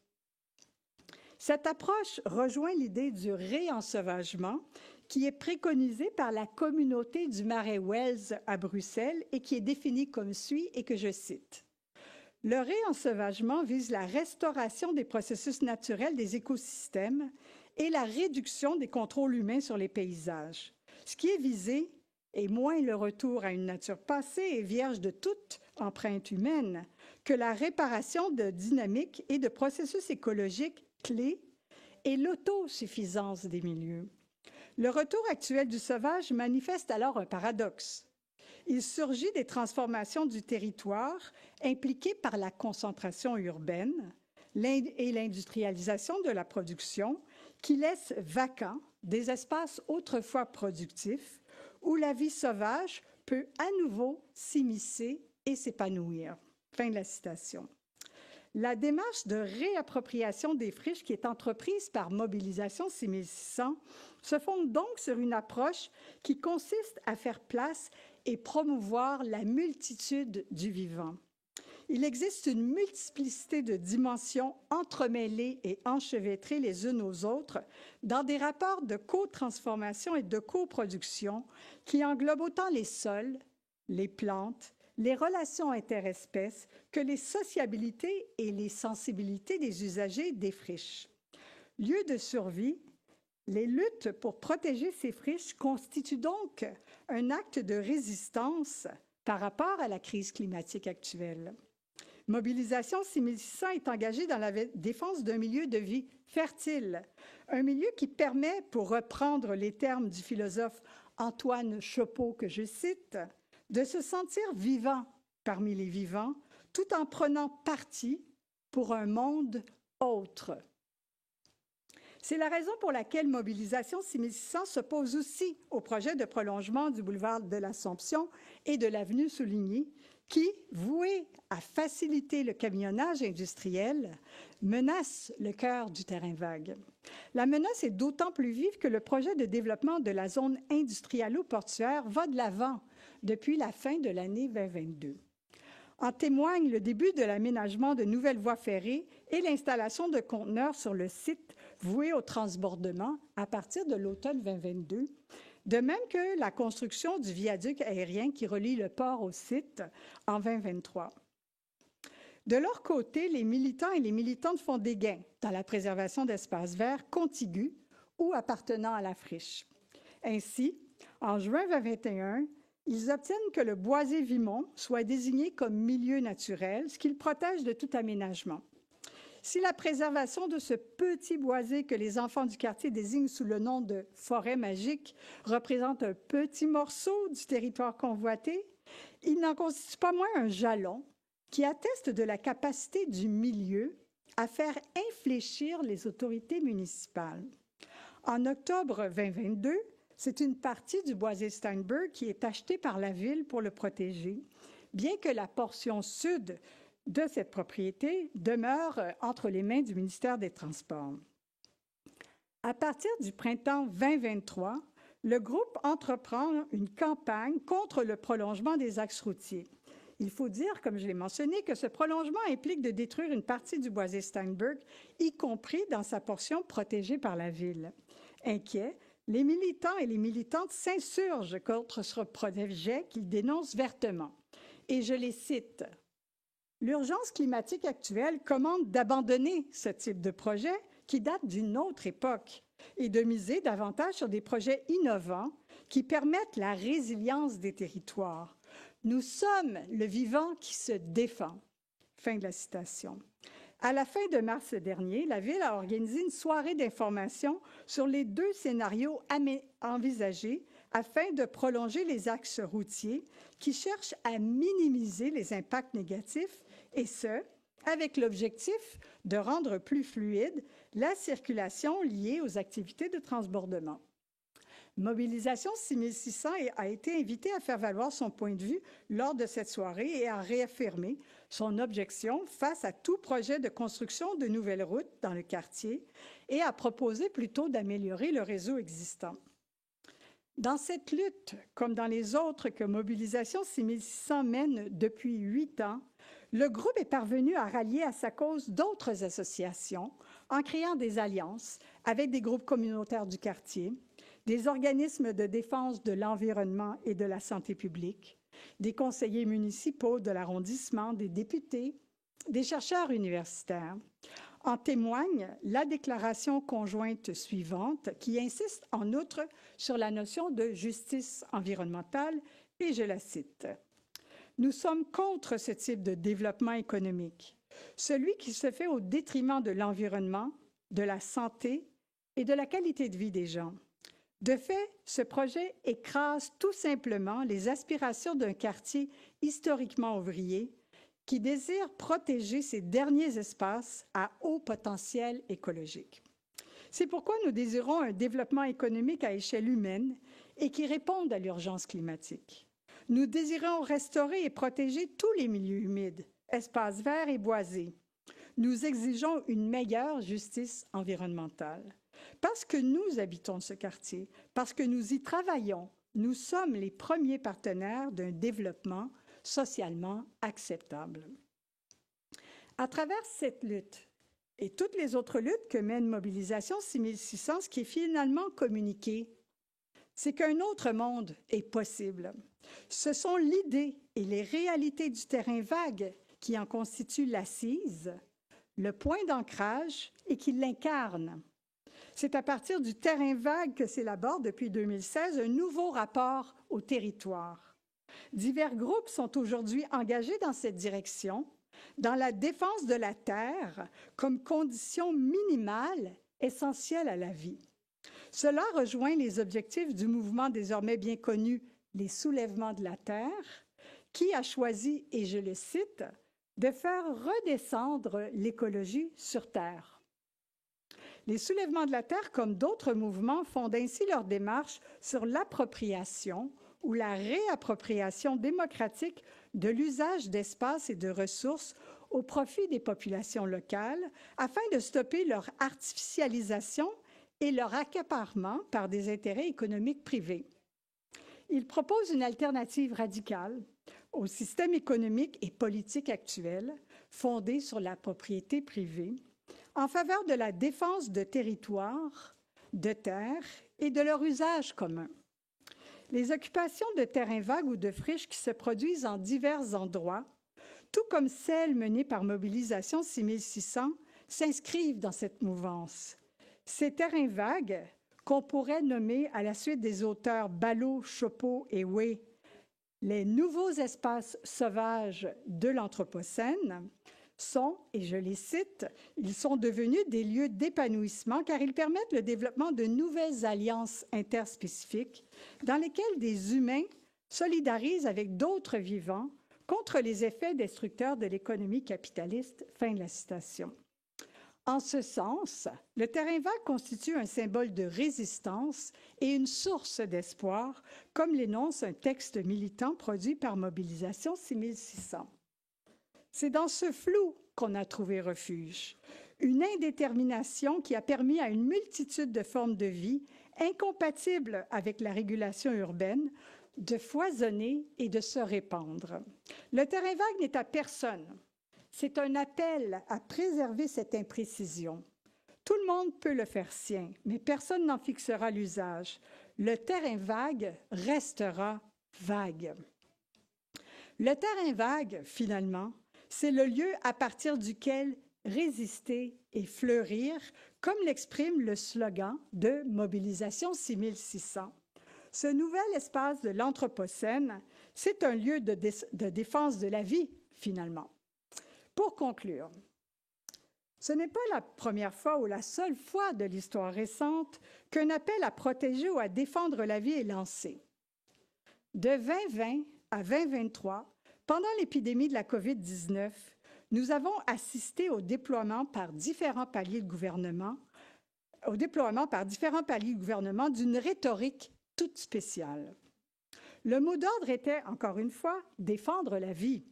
Cette approche rejoint l'idée du réensauvagement qui est préconisée par la communauté du Marais Wells à Bruxelles et qui est définie comme suit et que je cite. Le réensauvagement vise la restauration des processus naturels des écosystèmes et la réduction des contrôles humains sur les paysages. Ce qui est visé est moins le retour à une nature passée et vierge de toute empreinte humaine que la réparation de dynamiques et de processus écologiques clés et l'autosuffisance des milieux. Le retour actuel du sauvage manifeste alors un paradoxe. Il surgit des transformations du territoire impliquées par la concentration urbaine et l'industrialisation de la production qui laissent vacants des espaces autrefois productifs où la vie sauvage peut à nouveau s'immiscer et s'épanouir. Fin de la citation. La démarche de réappropriation des friches qui est entreprise par Mobilisation 6600 se fonde donc sur une approche qui consiste à faire place et promouvoir la multitude du vivant. Il existe une multiplicité de dimensions entremêlées et enchevêtrées les unes aux autres dans des rapports de co-transformation et de coproduction qui englobent autant les sols, les plantes, les relations interespèces que les sociabilités et les sensibilités des usagers des friches. Lieu de survie, les luttes pour protéger ces friches constituent donc un acte de résistance par rapport à la crise climatique actuelle. Mobilisation 6600 est engagée dans la défense d'un milieu de vie fertile, un milieu qui permet, pour reprendre les termes du philosophe Antoine Chopeau, que je cite, de se sentir vivant parmi les vivants, tout en prenant parti pour un monde autre. C'est la raison pour laquelle Mobilisation 6600 s'oppose aussi au projet de prolongement du boulevard de l'Assomption et de l'avenue Souligny, qui, voué à faciliter le camionnage industriel, menace le cœur du terrain vague. La menace est d'autant plus vive que le projet de développement de la zone industrialo-portuaire va de l'avant depuis la fin de l'année 2022. En témoigne le début de l'aménagement de nouvelles voies ferrées et l'installation de conteneurs sur le site voué au transbordement à partir de l'automne 2022, de même que la construction du viaduc aérien qui relie le port au site en 2023. De leur côté, les militants et les militantes font des gains dans la préservation d'espaces verts contigus ou appartenant à la friche. Ainsi, en juin 2021, ils obtiennent que le boisé Vimont soit désigné comme milieu naturel, ce qui le protège de tout aménagement. Si la préservation de ce petit boisé que les enfants du quartier désignent sous le nom de forêt magique représente un petit morceau du territoire convoité, il n'en constitue pas moins un jalon qui atteste de la capacité du milieu à faire infléchir les autorités municipales. En octobre 2022, c'est une partie du boisé Steinberg qui est achetée par la ville pour le protéger, bien que la portion sud de cette propriété demeure entre les mains du ministère des Transports. À partir du printemps 2023, le groupe entreprend une campagne contre le prolongement des axes routiers. Il faut dire, comme je l'ai mentionné, que ce prolongement implique de détruire une partie du boisé Steinberg, y compris dans sa portion protégée par la ville. Inquiets, les militants et les militantes s'insurgent contre ce projet qu'ils dénoncent vertement. Et je les cite. « L'urgence climatique actuelle commande d'abandonner ce type de projet qui date d'une autre époque et de miser davantage sur des projets innovants qui permettent la résilience des territoires. Nous sommes le vivant qui se défend. » Fin de la citation. À la fin de mars dernier, la Ville a organisé une soirée d'information sur les 2 scénarios envisagés afin de prolonger les axes routiers qui cherchent à minimiser les impacts négatifs, et ce, avec l'objectif de rendre plus fluide la circulation liée aux activités de transbordement. Mobilisation 6600 a été invité à faire valoir son point de vue lors de cette soirée et à réaffirmer son objection face à tout projet de construction de nouvelles routes dans le quartier et à proposer plutôt d'améliorer le réseau existant. Dans cette lutte, comme dans les autres que Mobilisation 6600 mène depuis 8 ans, le groupe est parvenu à rallier à sa cause d'autres associations en créant des alliances avec des groupes communautaires du quartier, des organismes de défense de l'environnement et de la santé publique, des conseillers municipaux de l'arrondissement, des députés, des chercheurs universitaires. En témoigne la déclaration conjointe suivante qui insiste en outre sur la notion de justice environnementale et je la cite. « Nous sommes contre ce type de développement économique, celui qui se fait au détriment de l'environnement, de la santé et de la qualité de vie des gens. De fait, ce projet écrase tout simplement les aspirations d'un quartier historiquement ouvrier qui désire protéger ces derniers espaces à haut potentiel écologique. C'est pourquoi nous désirons un développement économique à échelle humaine et qui réponde à l'urgence climatique. Nous désirons restaurer et protéger tous les milieux humides, espaces verts et boisés. Nous exigeons une meilleure justice environnementale. Parce que nous habitons ce quartier, parce que nous y travaillons, nous sommes les premiers partenaires d'un développement socialement acceptable. À travers cette lutte et toutes les autres luttes que mène Mobilisation 6600, ce qui est finalement communiqué, c'est qu'un autre monde est possible. Ce sont l'idée et les réalités du terrain vague qui en constituent l'assise, le point d'ancrage et qui l'incarnent. C'est à partir du terrain vague que s'élabore depuis 2016 un nouveau rapport au territoire. Divers groupes sont aujourd'hui engagés dans cette direction, dans la défense de la terre comme condition minimale essentielle à la vie. Cela rejoint les objectifs du mouvement désormais bien connu, les soulèvements de la terre, qui a choisi, et je le cite, de faire redescendre l'écologie sur terre. Les soulèvements de la terre, comme d'autres mouvements, fondent ainsi leur démarche sur l'appropriation ou la réappropriation démocratique de l'usage d'espaces et de ressources au profit des populations locales afin de stopper leur artificialisation et leur accaparement par des intérêts économiques privés. Ils proposent une alternative radicale au système économique et politique actuel fondé sur la propriété privée en faveur de la défense de territoires, de terres et de leur usage commun. Les occupations de terrains vagues ou de friches qui se produisent en divers endroits, tout comme celles menées par Mobilisation 6600, s'inscrivent dans cette mouvance. Ces terrains vagues, qu'on pourrait nommer à la suite des auteurs Ballot, Chopeau et Way, les nouveaux espaces sauvages de l'Anthropocène, sont, et je les cite, ils sont devenus des lieux d'épanouissement car ils permettent le développement de nouvelles alliances interspécifiques dans lesquelles des humains solidarisent avec d'autres vivants contre les effets destructeurs de l'économie capitaliste. Fin de la citation. En ce sens, le terrain vague constitue un symbole de résistance et une source d'espoir, comme l'énonce un texte militant produit par Mobilisation 6600. C'est dans ce flou qu'on a trouvé refuge, une indétermination qui a permis à une multitude de formes de vie incompatibles avec la régulation urbaine de foisonner et de se répandre. Le terrain vague n'est à personne. C'est un appel à préserver cette imprécision. Tout le monde peut le faire sien, mais personne n'en fixera l'usage. Le terrain vague restera vague. Le terrain vague, finalement, c'est le lieu à partir duquel résister et fleurir, comme l'exprime le slogan de Mobilisation 6600. Ce nouvel espace de l'Anthropocène, c'est un lieu de défense de la vie, finalement. Pour conclure, ce n'est pas la première fois ou la seule fois de l'histoire récente qu'un appel à protéger ou à défendre la vie est lancé. De 2020 à 2023, pendant l'épidémie de la COVID-19, nous avons assisté au déploiement par différents paliers de gouvernement, d'une rhétorique toute spéciale. Le mot d'ordre était, encore une fois, défendre la vie.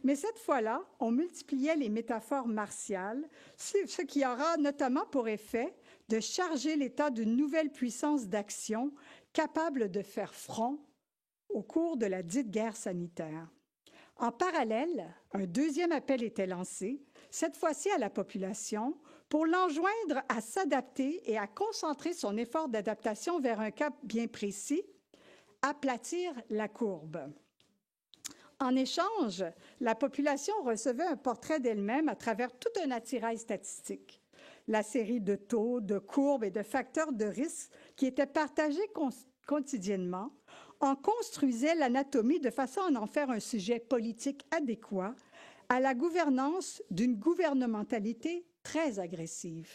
Mais cette fois-là, on multipliait les métaphores martiales, ce qui aura notamment pour effet de charger l'État d'une nouvelle puissance d'action capable de faire front au cours de la dite guerre sanitaire. En parallèle, un deuxième appel était lancé, cette fois-ci à la population, pour l'enjoindre à s'adapter et à concentrer son effort d'adaptation vers un cap bien précis, aplatir la courbe. En échange, la population recevait un portrait d'elle-même à travers tout un attirail statistique. La série de taux, de courbes et de facteurs de risque qui étaient partagés quotidiennement en construisait l'anatomie de façon à en faire un sujet politique adéquat à la gouvernance d'une gouvernementalité très agressive.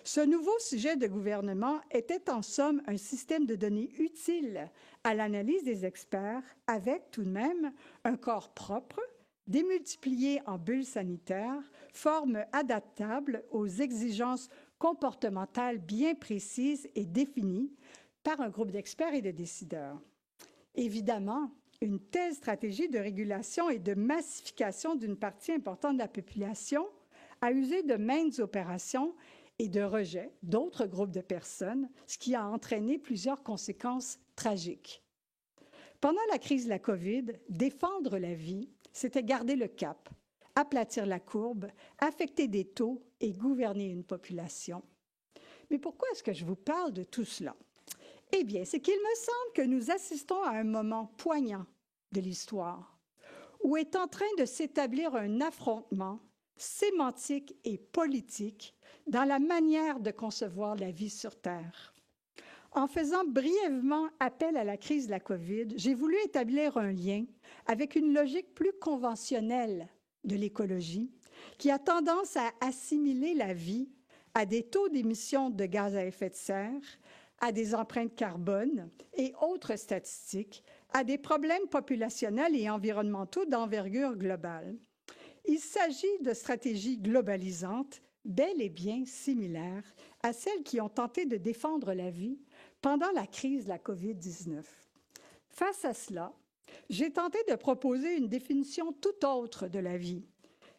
Ce nouveau sujet de gouvernement était en somme un système de données utile à l'analyse des experts, avec tout de même un corps propre, démultiplié en bulles sanitaires, forme adaptable aux exigences comportementales bien précises et définies par un groupe d'experts et de décideurs. Évidemment, une telle stratégie de régulation et de massification d'une partie importante de la population a usé de maintes opérations et de rejet d'autres groupes de personnes, ce qui a entraîné plusieurs conséquences tragiques. Pendant la crise de la COVID, défendre la vie, c'était garder le cap, aplatir la courbe, affecter des taux et gouverner une population. Mais pourquoi est-ce que je vous parle de tout cela? Eh bien, c'est qu'il me semble que nous assistons à un moment poignant de l'histoire, où est en train de s'établir un affrontement sémantique et politique dans la manière de concevoir la vie sur Terre. En faisant brièvement appel à la crise de la COVID, j'ai voulu établir un lien avec une logique plus conventionnelle de l'écologie, qui a tendance à assimiler la vie à des taux d'émissions de gaz à effet de serre, à des empreintes carbone et autres statistiques, à des problèmes populationnels et environnementaux d'envergure globale. Il s'agit de stratégies globalisantes, bel et bien similaires à celles qui ont tenté de défendre la vie pendant la crise de la COVID-19. Face à cela, j'ai tenté de proposer une définition tout autre de la vie,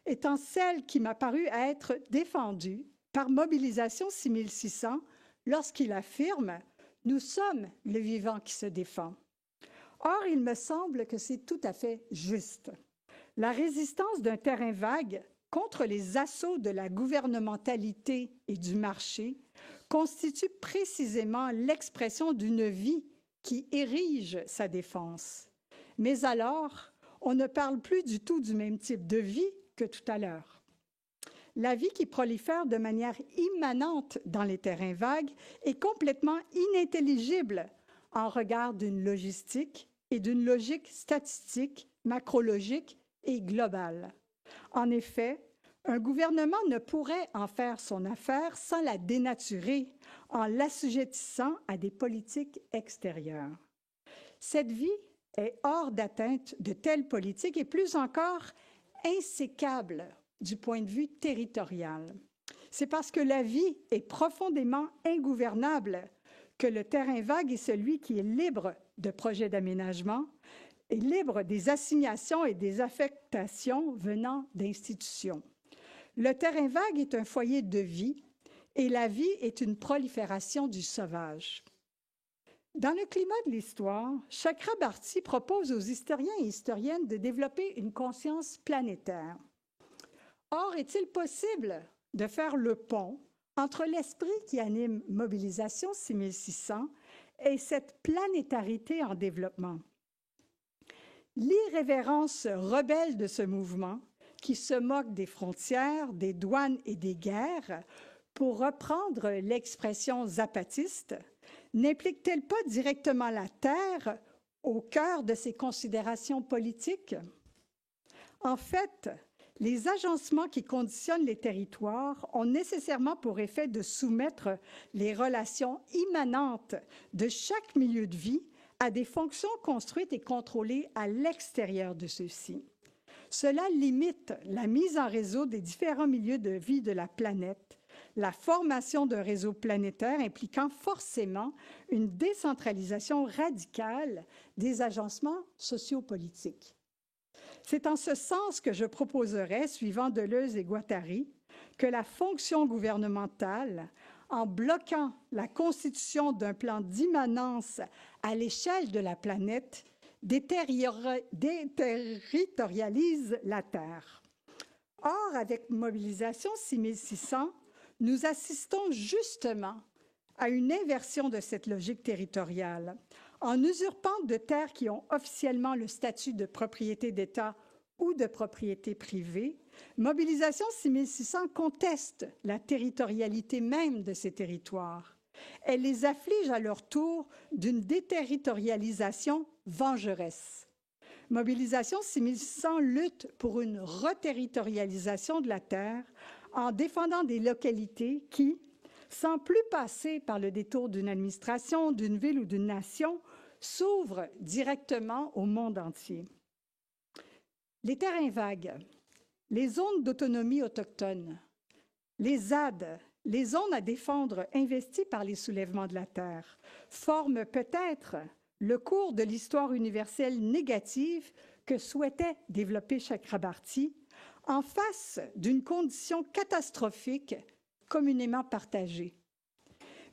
étant celle qui m'a paru être défendue par Mobilisation 6600 lorsqu'il affirme « Nous sommes le vivant qui se défend ». Or, il me semble que c'est tout à fait juste. La résistance d'un terrain vague contre les assauts de la gouvernementalité et du marché constitue précisément l'expression d'une vie qui érige sa défense. Mais alors, on ne parle plus du tout du même type de vie que tout à l'heure. La vie qui prolifère de manière immanente dans les terrains vagues est complètement inintelligible en regard d'une logistique et d'une logique statistique, macrologique et globale. En effet, un gouvernement ne pourrait en faire son affaire sans la dénaturer en l'assujettissant à des politiques extérieures. Cette vie est hors d'atteinte de telles politiques et plus encore insécable du point de vue territorial. C'est parce que la vie est profondément ingouvernable que le terrain vague est celui qui est libre de projets d'aménagement et libre des assignations et des affectations venant d'institutions. Le terrain vague est un foyer de vie et la vie est une prolifération du sauvage. Dans le climat de l'histoire, Chakrabarty propose aux historiens et historiennes de développer une conscience planétaire. Or, est-il possible de faire le pont entre l'esprit qui anime Mobilisation 6600 et cette planétarité en développement? L'irrévérence rebelle de ce mouvement, qui se moque des frontières, des douanes et des guerres, pour reprendre l'expression zapatiste, n'implique-t-elle pas directement la Terre au cœur de ces considérations politiques? En fait, les agencements qui conditionnent les territoires ont nécessairement pour effet de soumettre les relations immanentes de chaque milieu de vie à des fonctions construites et contrôlées à l'extérieur de ceux-ci. Cela limite la mise en réseau des différents milieux de vie de la planète, la formation d'un réseau planétaire impliquant forcément une décentralisation radicale des agencements sociopolitiques. C'est en ce sens que je proposerais, suivant Deleuze et Guattari, que la fonction gouvernementale, en bloquant la constitution d'un plan d'immanence à l'échelle de la planète, déterritorialise la Terre. Or, avec Mobilisation 6600, nous assistons justement à une inversion de cette logique territoriale. En usurpant de terres qui ont officiellement le statut de propriété d'État ou de propriété privée, Mobilisation 6600 conteste la territorialité même de ces territoires. Elle les afflige à leur tour d'une déterritorialisation vengeresse. Mobilisation 6600 lutte pour une reterritorialisation de la terre en défendant des localités qui, sans plus passer par le détour d'une administration, d'une ville ou d'une nation, s'ouvre directement au monde entier. Les terrains vagues, les zones d'autonomie autochtone, les ZAD, les zones à défendre investies par les soulèvements de la terre, forment peut-être le cours de l'histoire universelle négative que souhaitait développer Chakrabarty en face d'une condition catastrophique communément partagée.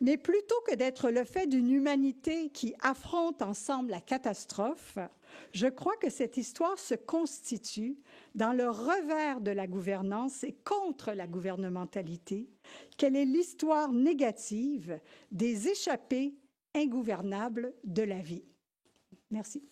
Mais plutôt que d'être le fait d'une humanité qui affronte ensemble la catastrophe, je crois que cette histoire se constitue dans le revers de la gouvernance et contre la gouvernementalité, qu'elle est l'histoire négative des échappées ingouvernables de la vie. Merci.